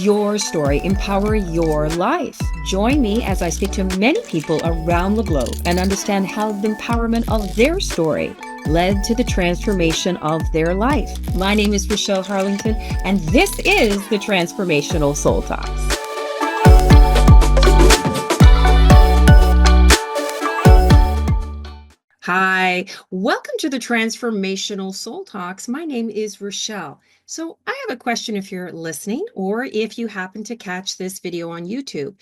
your story empower your life. Join me as I speak to many people around the globe and understand how the empowerment of their story led to the transformation of their life. My name is Rochelle Harlington, and this is the Transformational Soul Talks. Hi, welcome to the Transformational Soul Talks. My name is Rochelle. So I have a question if you're listening or if you happen to catch this video on YouTube.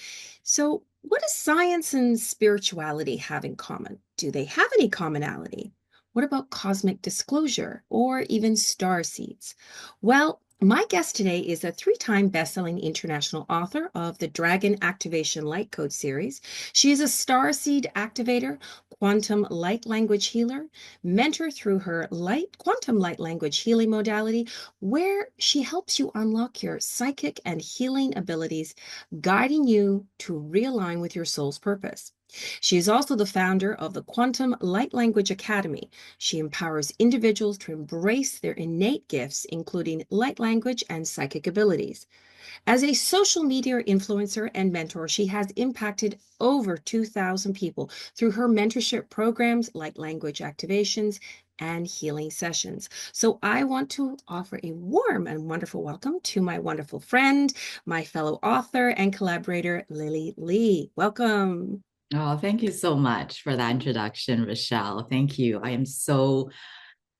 So what does science and spirituality have in common? Do they have any commonality? What about cosmic disclosure or even starseeds? Well, my guest today is a three-time best-selling international author of the Dragon Activation Light Code series. She is a Starseed activator, quantum light language healer, mentor through her quantum light language healing modality, where she helps you unlock your psychic and healing abilities, guiding you to realign with your soul's purpose. She is also the founder of the Quantum Light Language Academy. She empowers individuals to embrace their innate gifts, including light language and psychic abilities. As a social media influencer and mentor, she has impacted over 2,000 people through her mentorship programs like language activations and healing sessions. So I want to offer a warm and wonderful welcome to my wonderful friend, my fellow author and collaborator, Lily Lee. Welcome. Oh, thank you so much for that introduction, Rochelle. Thank you. I am so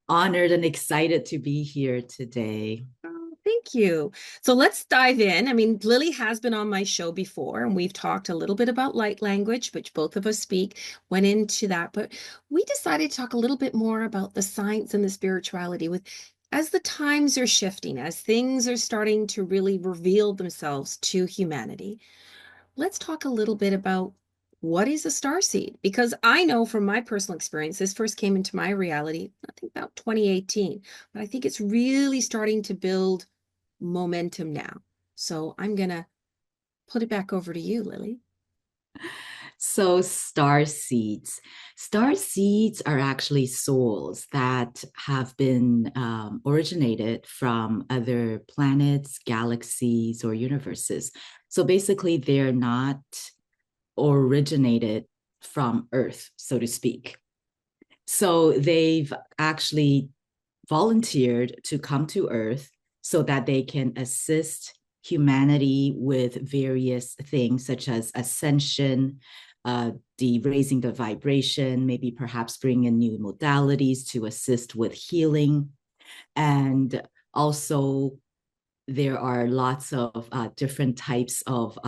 honored and excited to be here today. Oh, thank you. So let's dive in. I mean, Lily has been on my show before, and we've talked a little bit about light language, which both of us speak, went into that. But we decided to talk a little bit more about the science and the spirituality with as the times are shifting, as things are starting to really reveal themselves to humanity. Let's talk a little bit about what is a star seed? Because I know from my personal experience, this first came into my reality, I think about 2018, but I think it's really starting to build momentum now. So I'm going to put it back over to you, Lily. So, star seeds. Star seeds are actually souls that have been originated from other planets, galaxies, or universes. So, basically, they're not originated from Earth, so to speak. So, they've actually volunteered to come to Earth so that they can assist humanity with various things such as ascension, raising the vibration, maybe perhaps bring in new modalities to assist with healing. And also, there are lots of different types of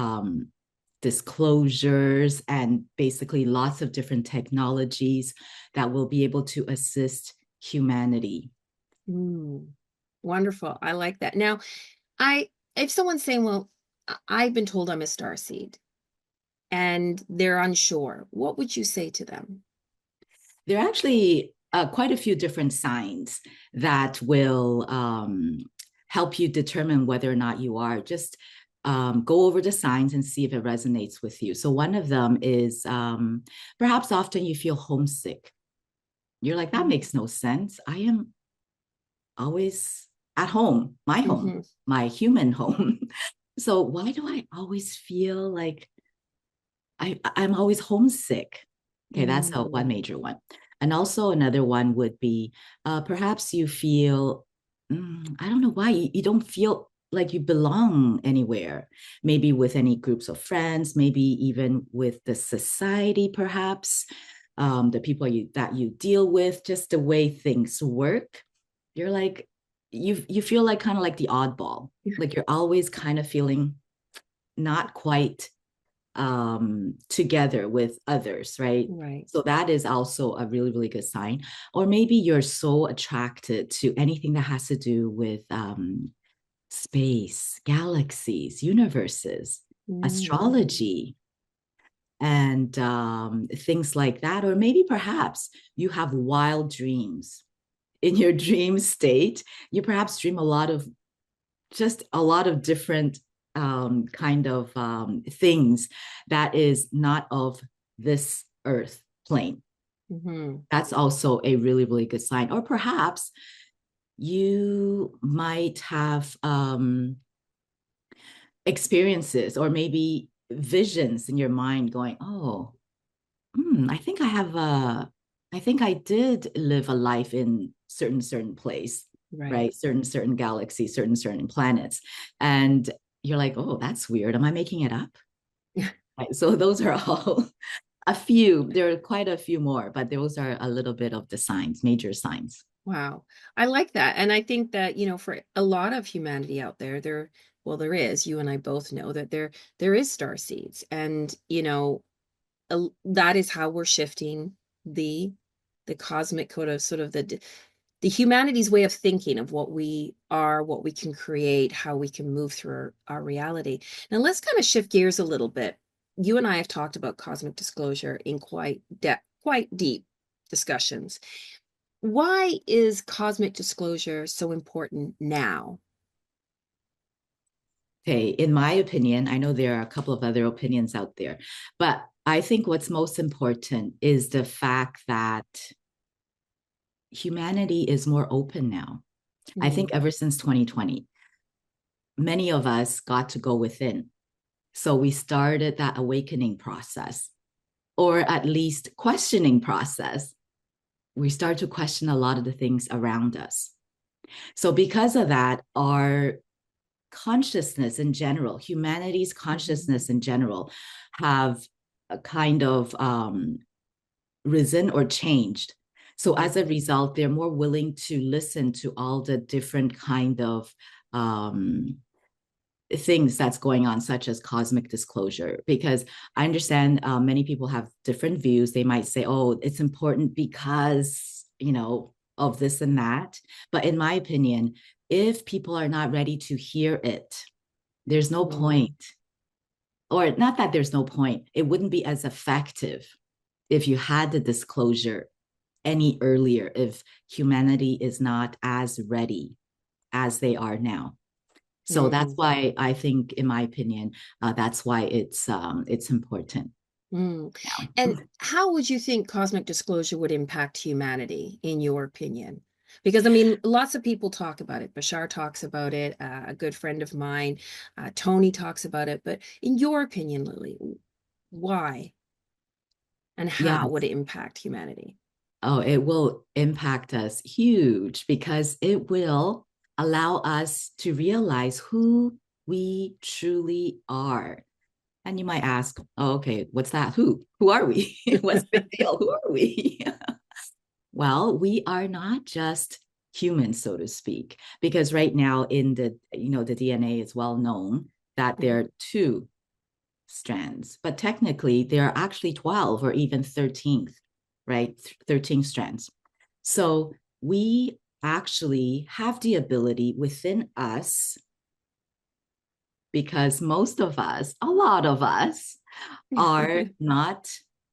disclosures and basically lots of different technologies that will be able to assist humanity. Wonderful. I like that. Now, if someone's saying, well, I've been told I'm a star seed and they're unsure, what would you say to them? There are actually quite a few different signs that will help you determine whether or not you are. Just go over the signs and see if it resonates with you. So one of them is perhaps often you feel homesick. You're like, that makes no sense. I am always at home, my human home. So why do I always feel like I'm always homesick? Okay, that's one major one. And also another one would be perhaps you feel, I don't know why, you don't feel like you belong anywhere, maybe with any groups of friends, maybe even with the society, perhaps the people that you deal with, just the way things work. You're like, you feel like kind of like the oddball, like you're always kind of feeling not quite together with others, right? Right. So that is also a really, really good sign. Or maybe you're so attracted to anything that has to do with space, galaxies, universes, astrology, and things like that. Or maybe perhaps you have wild dreams. In your dream state, you perhaps dream a lot of different kind of things that is not of this earth plane. That's also a really, really good sign. Or perhaps you might have experiences or maybe visions in your mind going, oh, I think I think I did live a life in certain place, Right. right? Certain galaxies, certain planets. And you're like, oh, that's weird. Am I making it up? Right. So those are all a few. There are quite a few more, but those are a little bit of the signs, major signs. Wow. I like that. And I think that, for a lot of humanity out there, well, there is, you and I both know that there is star seeds. And, that is how we're shifting the the cosmic code of sort of the humanity's way of thinking of what we are, what we can create, how we can move through our reality. Now let's kind of shift gears a little bit. You and I have talked about cosmic disclosure in quite deep discussions. Why is cosmic disclosure so important now? Okay, in my opinion, I know there are a couple of other opinions out there, but I think what's most important is the fact that humanity is more open now. I think Mm, ever since 2020, many of us got to go within. So we started that awakening process, or at least questioning process. We start to question a lot of the things around us. So because of that, our consciousness in general, humanity's mhm, consciousness in general, have a kind of risen or changed. So yeah. as a result, they're more willing to listen to all the different kind of things that's going on, such as cosmic disclosure. Because I understand many people have different views. They might say, "Oh, it's important because of this and that." But in my opinion, if people are not ready to hear it, there's no Mm, point. Or not that there's no point. It wouldn't be as effective if you had the disclosure any earlier, if humanity is not as ready as they are now. So that's mm, why I think, in my opinion, that's why it's important mm. now. And how would you think cosmic disclosure would impact humanity, in your opinion? Because I mean, lots of people talk about it. Bashar talks about it. A good friend of mine, Tony, talks about it. But in your opinion, Lily, why and Yeah. how would it impact humanity? Oh, it will impact us huge because it will allow us to realize who we truly are. And you might ask, oh, okay, what's that? Who are we? What's the big deal? Who are we? Well, we are not just humans, so to speak, because right now in the DNA is well known that there are two strands, but technically there are actually 12 or even 13, right? 13 strands. So we actually have the ability within us, because most of us, a lot of us, are not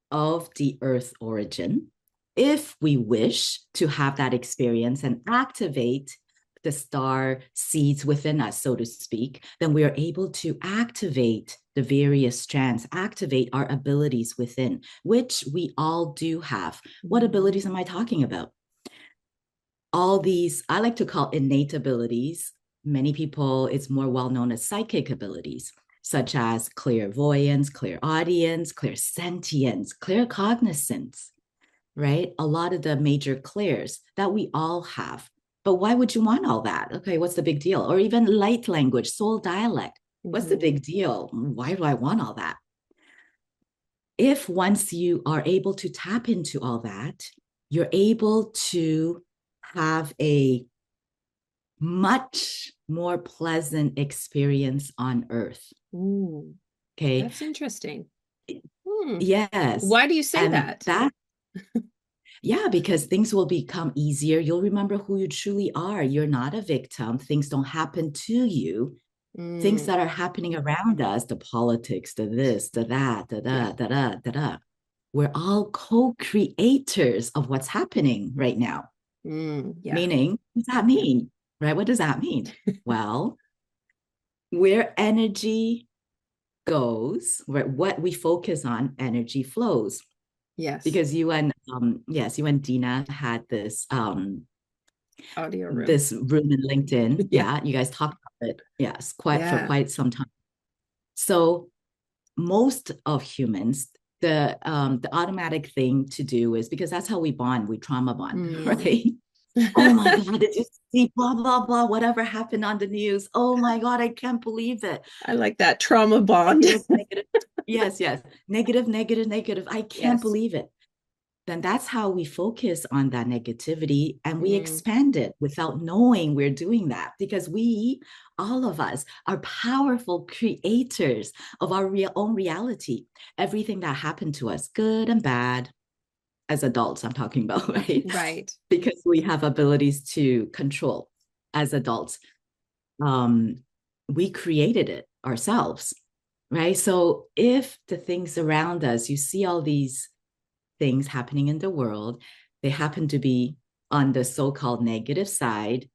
of the earth origin. If we wish to have that experience and activate the star seeds within us, so to speak, then we are able to activate the various strands, activate our abilities within, which we all do have. What Mhm. abilities am I talking about? All these, I like to call innate abilities. Many people, it's more well known as psychic abilities, such as clairvoyance, clairaudience, clairsentience, claircognizance, right? A lot of the major clairs that we all have. But why would you want all that? Okay, what's the big deal? Or even light language, soul dialect. What's the Mhm. big deal? Why do I want all that? If once you are able to tap into all that, you're able to have a much more pleasant experience on earth. Ooh, Okay. that's interesting. Hmm. Yes. Why do you say And that? that, yeah, because things will become easier. You'll remember who you truly are. You're not a victim. Things don't happen to you. Things Mm, that are happening around us, the politics, the this, the that, da yeah. da, da da, da da. We're all co creators of what's happening right now. Yeah. Meaning, what does that mean? Right? What does that mean? Well, where energy goes, where what we focus on, energy flows. Yes. Because you and yes, you and Dina had Audio room. this room in LinkedIn. Yeah. Yeah, you guys talked about it. Yes, quite for Yeah. quite some time. So most of humans, the automatic thing to do is, because that's how we bond, we trauma bond, Mm. right? Oh my God, did you see blah, blah, blah, whatever happened on the news? Oh my God, I can't believe it. I like that trauma bond. Negative, negative. Yes, yes. Negative, negative, negative. I can't Yes. believe it. Then that's how we focus on that negativity and we Mm-hmm. expand it without knowing we're doing that, because we, all of us, are powerful creators of our own reality. Everything that happened to us, good and bad, as adults, I'm talking about, right? Right. Because we have abilities to control as adults. Um, we created it ourselves, right? So if the things around us, you see all these things happening in the world, they happen to be on the so-called negative side,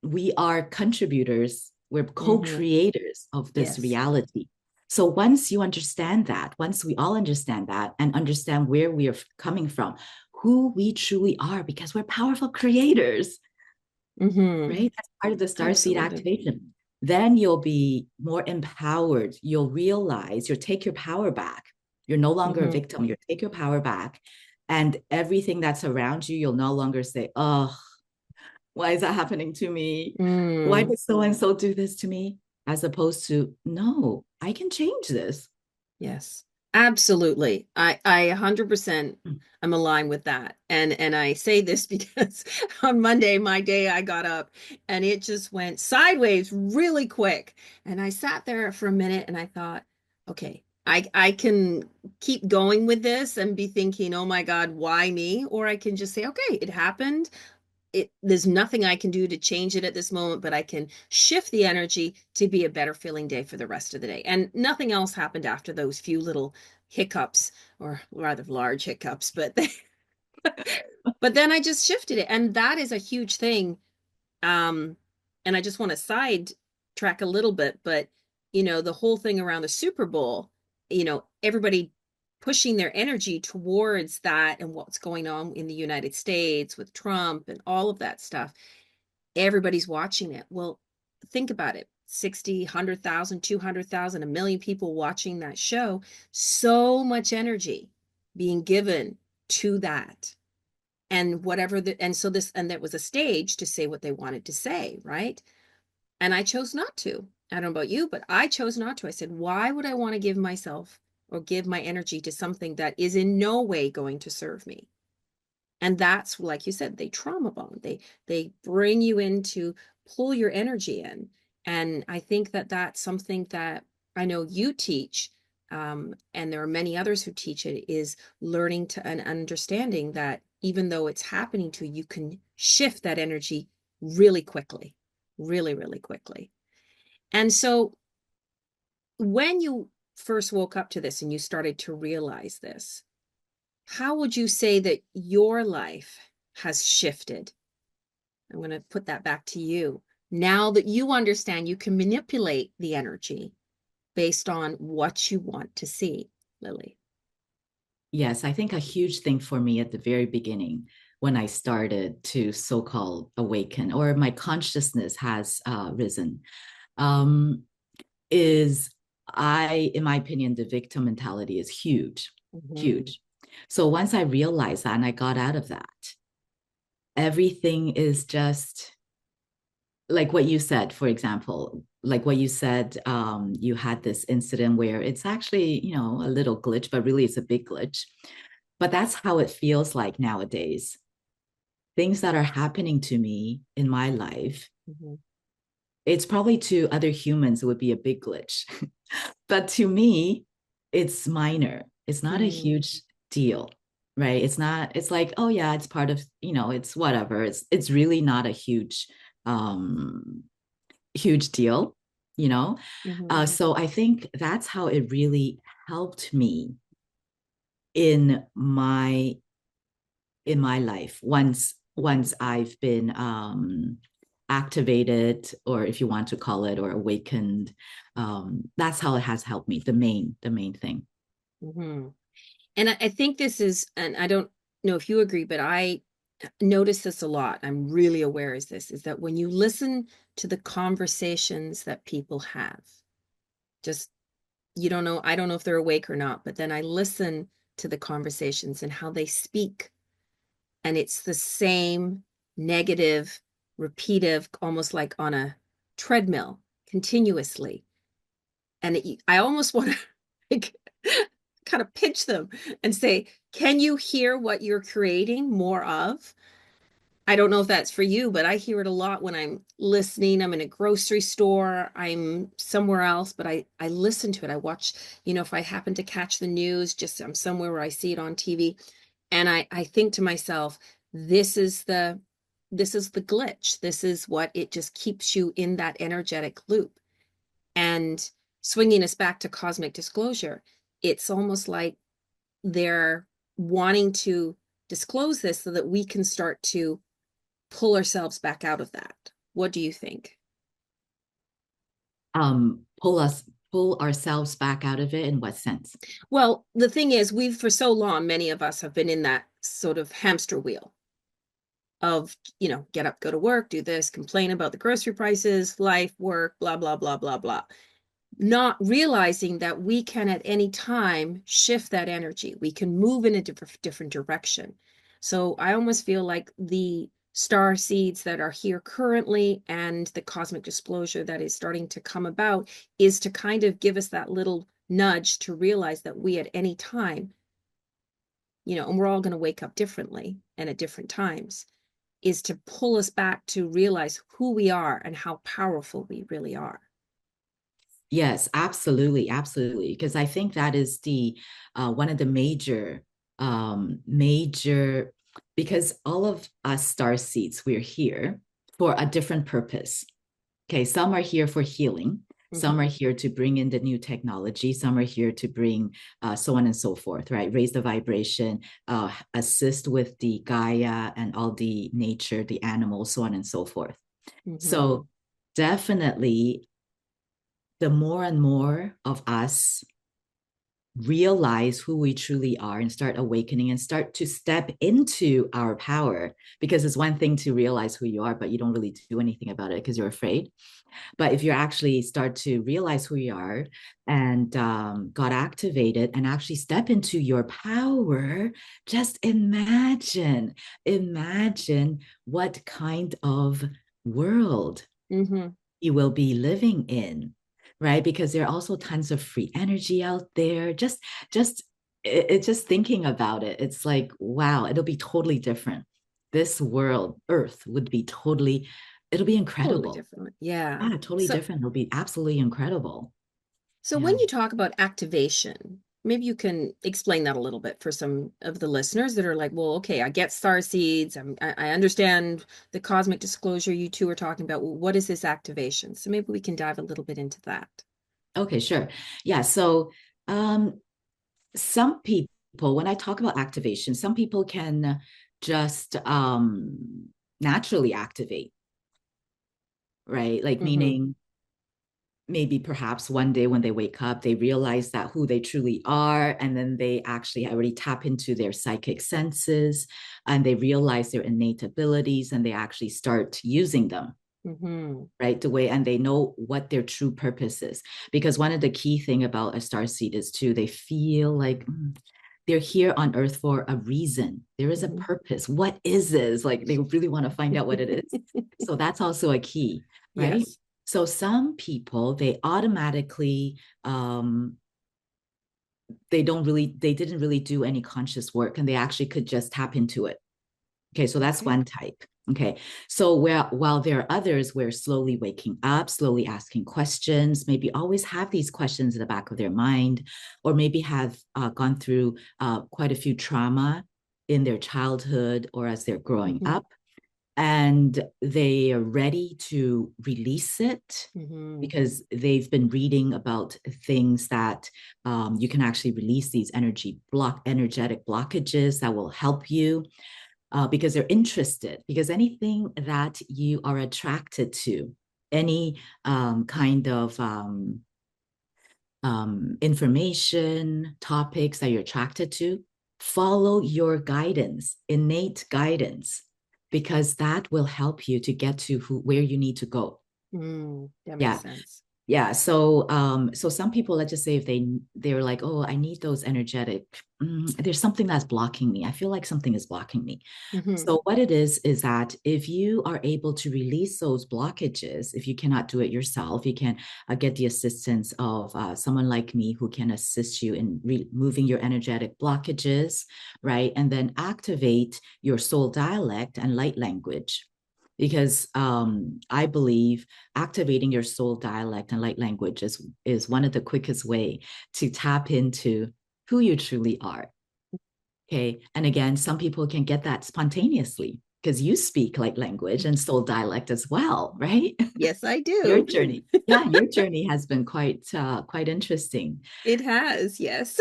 we are contributors, we're Mm-hmm. co-creators of this Yes. reality. So once you understand that, once we all understand that and understand where we are coming from, who we truly are, because we're powerful creators, Mm-hmm. right? That's part of the starseed Absolutely. activation. Then you'll be more empowered. You'll realize you'll take your power back. You're no longer a Mm-hmm. victim. You'll take your power back. And everything that's around you, you'll no longer say, oh, why is that happening to me? Why Mm. did so and so do this to me? As opposed to, no, I can change this. Yes, absolutely. I 100% am aligned with that. And I say this because on Monday, my day, I got up and it just went sideways really quick. And I sat there for a minute and I thought, okay, I can keep going with this and be thinking, oh my God, why me? Or I can just say, okay, it happened. There's nothing I can do to change it at this moment, but I can shift the energy to be a better feeling day for the rest of the day. And nothing else happened after those few little hiccups, or rather large hiccups, but then I just shifted it. And that is a huge thing. And I just want to side track a little bit, but the whole thing around the Super Bowl, everybody pushing their energy towards that and what's going on in the United States with Trump and all of that stuff. Everybody's watching it. Well, think about it. 60, 100,000, 200,000, a million people watching that show. So much energy being given to that. And and so and that was a stage to say what they wanted to say, right? And I chose not to. I don't know about you, but I chose not to. I said, why would I want to give myself or give my energy to something that is in no way going to serve me? And that's, like you said, they trauma bond. They bring you in to pull your energy in. And I think that that's something that I know you teach, and there are many others who teach it, is learning to and understanding that even though it's happening to you, you can shift that energy really quickly, really, really quickly. And so when you first woke up to this and you started to realize this, how would you say that your life has shifted? I'm going to put that back to you. Now that you understand you can manipulate the energy based on what you want to see, Lily. Yes, I think a huge thing for me at the very beginning, when I started to so-called awaken, or my consciousness has risen, um, is in my opinion, the victim mentality is huge, Mm-hmm. huge. So once I realized that and I got out of that, everything is just like what you said, for example, like what you said, you had this incident where it's actually, a little glitch, but really it's a big glitch. But that's how it feels like nowadays. Things that are happening to me in my life, Mm-hmm. it's probably to other humans, it would be a big glitch. But to me, it's minor. It's not a Mm-hmm. huge deal, right? It's not, it's like, oh yeah, it's part of, it's whatever. It's really not a um huge deal, you know? Mm-hmm. So I think that's how it really helped me in my life once I've been activated, or if you want to call it, or awakened. That's how it has helped me, the main thing. Mm-hmm. And I think this is, and I don't know if you agree, but I notice this a lot. I'm really aware of this, is that when you listen to the conversations that people have, just you don't know, I don't know if they're awake or not, but then I listen to the conversations and how they speak. And it's the same negative, repetitive, almost like on a treadmill continuously. And I almost want to like, kind of pitch them and say, can you hear what you're creating more of? I don't know if that's for you, but I hear it a lot when I'm listening. I'm in a grocery store, I'm somewhere else, but I listen to it. I watch, if I happen to catch the news, just I'm somewhere where I see it on TV, and I think to myself, this is the glitch. This is what it just keeps you in that energetic loop. And swinging us back to cosmic disclosure, it's almost like they're wanting to disclose this so that we can start to pull ourselves back out of that. What do you think? Pull ourselves back out of it in what sense? Well, the thing is, we've for so long, many of us have been in that sort of hamster wheel of, get up, go to work, do this, complain about the grocery prices, life, work, blah, blah, blah, blah, blah. Not realizing that we can at any time shift that energy. We can move in a different direction. So I almost feel like the star seeds that are here currently and the cosmic disclosure that is starting to come about is to kind of give us that little nudge to realize that we at any time, and we're all going to wake up differently and at different times, is to pull us back to realize who we are and how powerful we really are. Yes, absolutely, absolutely. Because I think that is the one of the major, because all of us star seeds, we're here for a different purpose. Okay, some are here for healing. Some are here to bring in the new technology. Some are here to bring so on and so forth, right? Raise the vibration, assist with the Gaia and all the nature, the animals, so on and so forth. So definitely, the more and more of us realize who we truly are and start awakening and start to step into our power, because it's one thing to realize who you are, but you don't really do anything about it because you're afraid. But if you actually start to realize who you are and got activated and actually step into your power, just imagine what kind of world you will be living in, right? Because there are also tons of free energy out there. Just thinking about it, it's like, wow, it'll be totally different. This world, Earth, would be it'll be incredible. Totally different. Yeah. Yeah, totally different. It'll be absolutely incredible. So Yeah. when you talk about activation, maybe you can explain that a little bit for some of the listeners that are like, well, okay, I get star seeds. I understand the cosmic disclosure you two are talking about. Well, what is this activation? So maybe we can dive a little bit into that. Okay, sure. Yeah. So some people, when I talk about activation, some people can just naturally activate, right? Like meaning maybe perhaps one day when they wake up, they realize that who they truly are, and then they actually already tap into their psychic senses and they realize their innate abilities and they actually start using them. Right, the way, and they know what their true purpose is, because one of the key thing about a star seed is too, they feel like they're here on earth for a reason. There is a purpose. What is this? Like they really want to find out what it is. So that's also a key, right? Yes. So some people, they automatically they didn't really do any conscious work and they actually could just tap into it. Okay, so that's one type. Okay, so while there are others where slowly waking up, slowly asking questions, maybe always have these questions in the back of their mind, or maybe have gone through quite a few trauma in their childhood or as they're growing up, and they are ready to release it because they've been reading about things that you can actually release these energetic blockages that will help you. Because they're interested, because anything that you are attracted to, any kind of information, topics that you're attracted to, follow your guidance, innate guidance, because that will help you to get to where you need to go. That makes Yeah. sense. Yeah. So some people, let's just say if they're like, oh, I need those energetic, there's something that's blocking me. I feel like something is blocking me. Hmm. So what it is that if you are able to release those blockages, if you cannot do it yourself, you can get the assistance of someone like me who can assist you in removing your energetic blockages, right? And then activate your soul dialect and light language. Because I believe activating your soul dialect and light language is one of the quickest way to tap into who you truly are. Okay. And again, some people can get that spontaneously because you speak light language and soul dialect as well, right? Yes, I Your do. journey. Yeah, your journey has been quite interesting. It has, yes.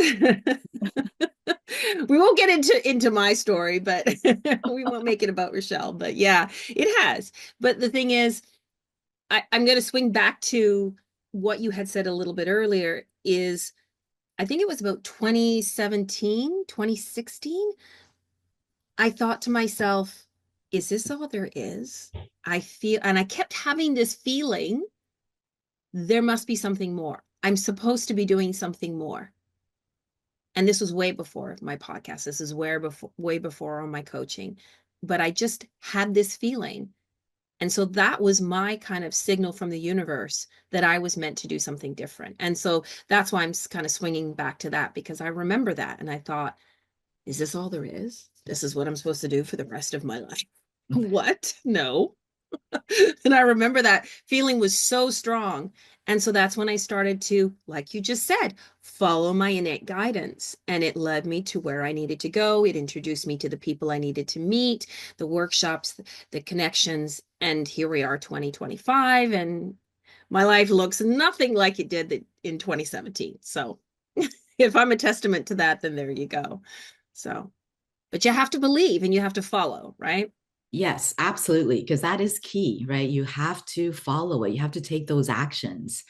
We won't get into my story, but we won't make it about Rochelle. But yeah, it has. But the thing is, I'm going to swing back to what you had said a little bit earlier is I think it was about 2017, 2016. I thought to myself, is this all there is? I feel, and I kept having this feeling there must be something more. I'm supposed to be doing something more. And this was way before my podcast. This is way before on my coaching. But I just had this feeling. And so that was my kind of signal from the universe that I was meant to do something different. And so that's why I'm kind of swinging back to that because I remember that. And I thought, is this all there is? This is what I'm supposed to do for the rest of my life. What? No. And I remember that feeling was so strong. And so that's when I started to, like you just said, follow my innate guidance. And it led me to where I needed to go. It introduced me to the people I needed to meet, the workshops, the connections. And here we are, 2025. And my life looks nothing like it did in 2017. So if I'm a testament to that, then there you go. So, but you have to believe and you have to follow, right? Yes, absolutely. Because that is key, right? You have to follow it. You have to take those actions.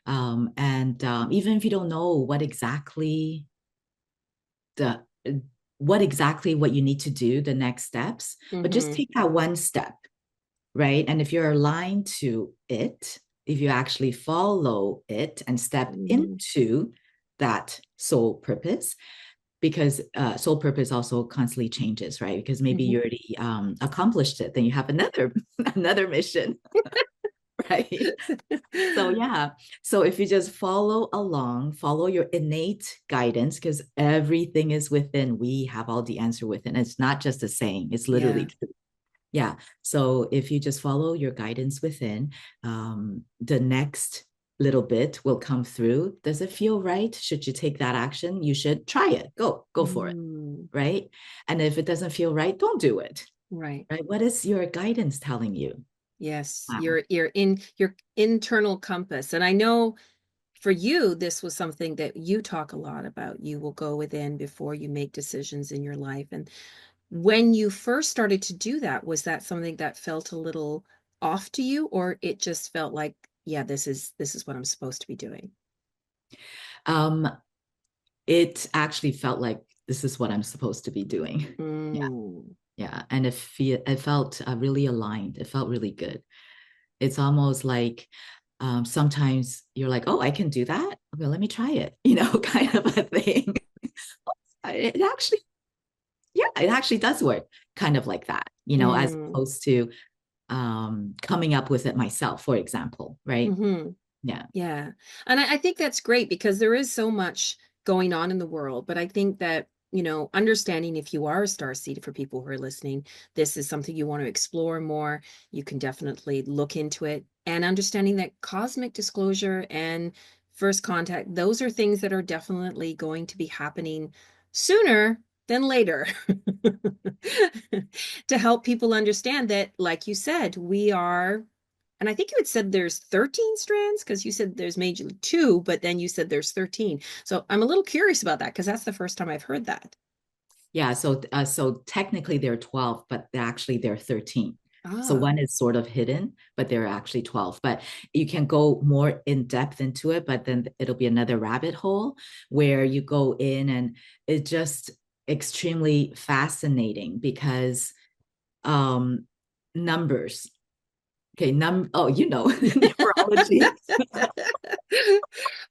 And even if you don't know the what exactly what you need to do, the next steps, but just Mm-hmm. take that one step, right? And if you're aligned to it, if you actually follow it and step Mm-hmm. into that soul purpose, because soul purpose also constantly changes, right? Because maybe Mm-hmm. you already accomplished it, then you have another another mission, right? So yeah, so if you just follow along, follow your innate guidance, because everything is within. We have all the answer within. It's not just a saying; it's literally Yeah. true. Yeah. So if you just follow your guidance within, the next little bit will come through. Does it feel right? Should you take that action? You should try it. Go for it. Mm, Right. And if it doesn't feel right, don't do it. right. Right. What is your guidance telling you? Yes. Wow. Your internal compass. And I know for you, this was something that you talk a lot about. You will go within before you make decisions in your life. And when you first started to do that, was that something that felt a little off to you, or it just felt like, yeah, this is what I'm supposed to be doing? Um, it actually felt like this is what I'm supposed to be doing. Yeah. Mm, Yeah. And it felt really aligned. It felt really good. It's almost like sometimes you're like, oh, I can do that. Okay, let me try it, kind of a thing. It actually, yeah, it actually does work kind of like that, as mm, opposed to coming up with it myself, for example, right? mm-hmm. Yeah. Yeah. And I think that's great because there is so much going on in the world. But I think that, understanding if you are a star seed for people who are listening, this is something you want to explore more. You can definitely look into it and understanding that cosmic disclosure and first contact, those are things that are definitely going to be happening sooner than later to help people understand that, like you said, we are and I think you had said there's 13 strands because you said there's majorly two, but then you said there's 13. So I'm a little curious about that because that's the first time I've heard that. Yeah. So technically they're 12, but actually they're 13. So Ah, one is sort of hidden, but they're actually 12. But you can go more in depth into it, but then it'll be another rabbit hole where you go in and it's just extremely fascinating because numbers. Okay, numerology.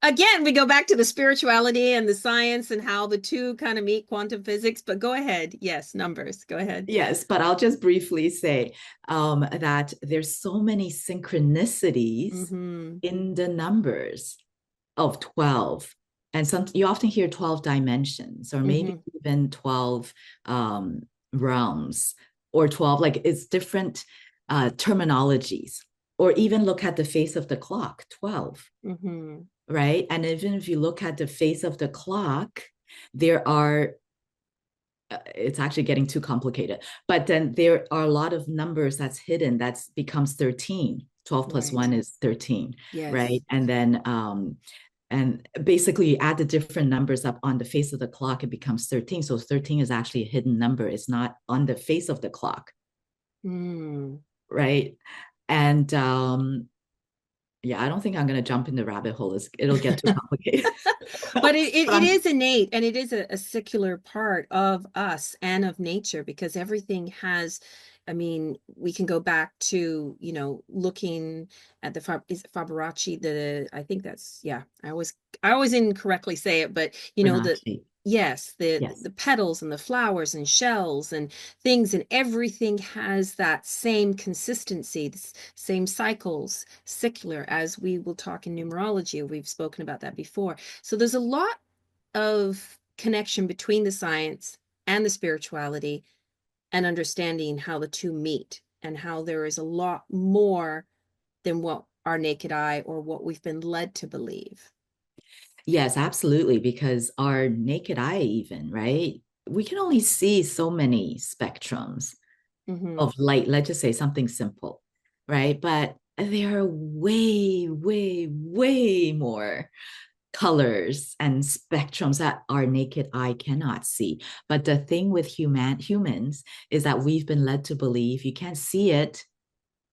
Again, we go back to the spirituality and the science and how the two kind of meet quantum physics, but go ahead. Yes, numbers. Go ahead. Yes, but I'll just briefly say that there's so many synchronicities Mm-hmm. in the numbers of 12. And some you often hear 12 dimensions or maybe Mm-hmm. even 12 realms or 12, like it's different terminologies. Or even look at the face of the clock, 12, Mm-hmm. right? And even if you look at the face of the clock, there are it's actually getting too complicated. But then there are a lot of numbers that's hidden that becomes 13. 12 plus Right. 1 is 13, right? Yes. And then and basically you add the different numbers up on the face of the clock, it becomes 13. So 13 is actually a hidden number. It's not on the face of the clock, Mm. right? And yeah, I don't think I'm going to jump in the rabbit hole. It'll get too complicated. But it But is innate and it is a secular part of us and of nature because everything has, I mean, we can go back to, looking at the is it Fibonacci, I think that's, yeah, I always incorrectly say it, but Fibonacci. yes, the Yes. the petals and the flowers and shells and things and everything has that same consistency, same cycles, secular, as we will talk in numerology. We've spoken about that before. So there's a lot of connection between the science and the spirituality and understanding how the two meet and how there is a lot more than what our naked eye or what we've been led to believe. Yes, absolutely. Because our naked eye, even, right? We can only see so many spectrums Mm-hmm. of light. Let's just say something simple, right? But there are way, way, way more colors and spectrums that our naked eye cannot see. But the thing with humans is that we've been led to believe you can't see it,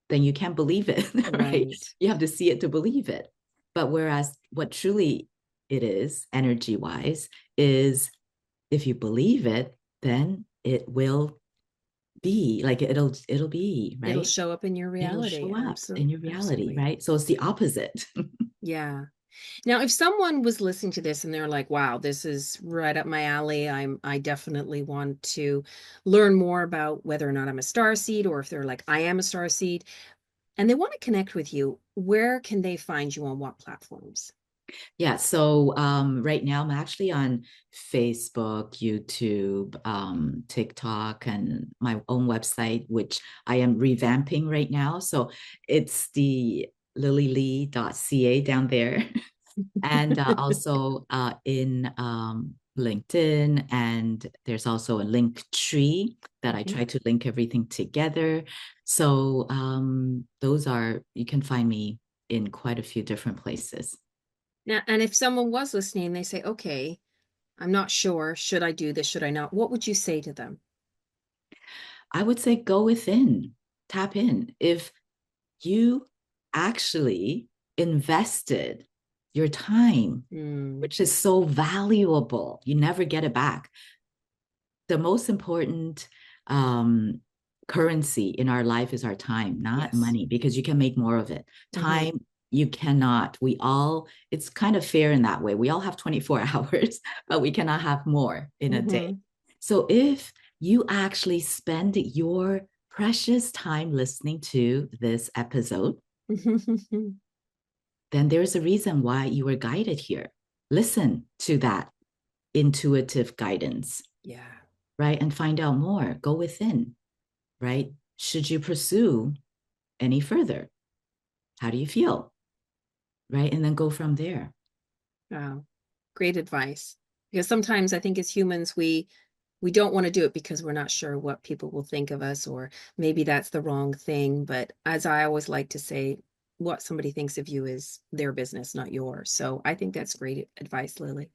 then you can't believe it, right? Right. You have to see it to believe it. But whereas what truly it is, energy wise, is if you believe it, then it will be like it'll be It'll right. show up in your It'll reality. show up in your reality, Absolutely. right? So it's the opposite. Yeah. Now, if someone was listening to this and they're like, wow, this is right up my alley, I definitely want to learn more about whether or not I'm a star seed, or if they're like, I am a star seed, and they want to connect with you, where can they find you on what platforms? Yeah. So right now I'm actually on Facebook, YouTube, TikTok, and my own website, which I am revamping right now. So it's the lilylee.ca down there. And also in LinkedIn, and there's also a link tree that I Mhm. try to link everything together. So those are, you can find me in quite a few different places. Now, and if someone was listening, they say, okay, I'm not sure, should I do this, should I not? What would you say to them? I would say go within, tap in. If you actually invested your time, Mm, which is so valuable, you never get it back. The most important um, currency in our life is our time, not yes. money, because you can make more of it. Mm-hmm. Time, you cannot. We all, it's kind of fair in that way. We all have 24 hours, but we cannot have more in a day. Mm-hmm. So if you actually spend your precious time listening to this episode, then there's a reason why you were guided here. Listen to that intuitive guidance, Yeah. right? And find out more. Go within, right? Should you pursue any further? How do you feel? Right? And then go from there. Wow. Great advice. Because sometimes I think as humans, we don't want to do it because we're not sure what people will think of us, or maybe that's the wrong thing. But as I always like to say, what somebody thinks of you is their business, not yours. So I think that's great advice, Lily.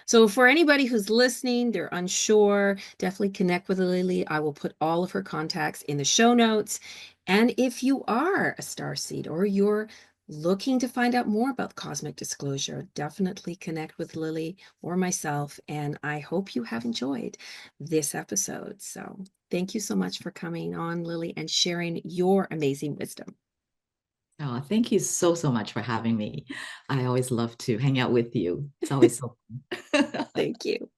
So for anybody who's listening, they're unsure, definitely connect with Lily. I will put all of her contacts in the show notes. And if you are a star seed or you're looking to find out more about cosmic disclosure, definitely connect with Lily or myself. And I hope you have enjoyed this episode. So thank you so much for coming on, Lily, and sharing your amazing wisdom. Oh, thank you so, so much for having me. I always love to hang out with you. It's always so fun. Thank you.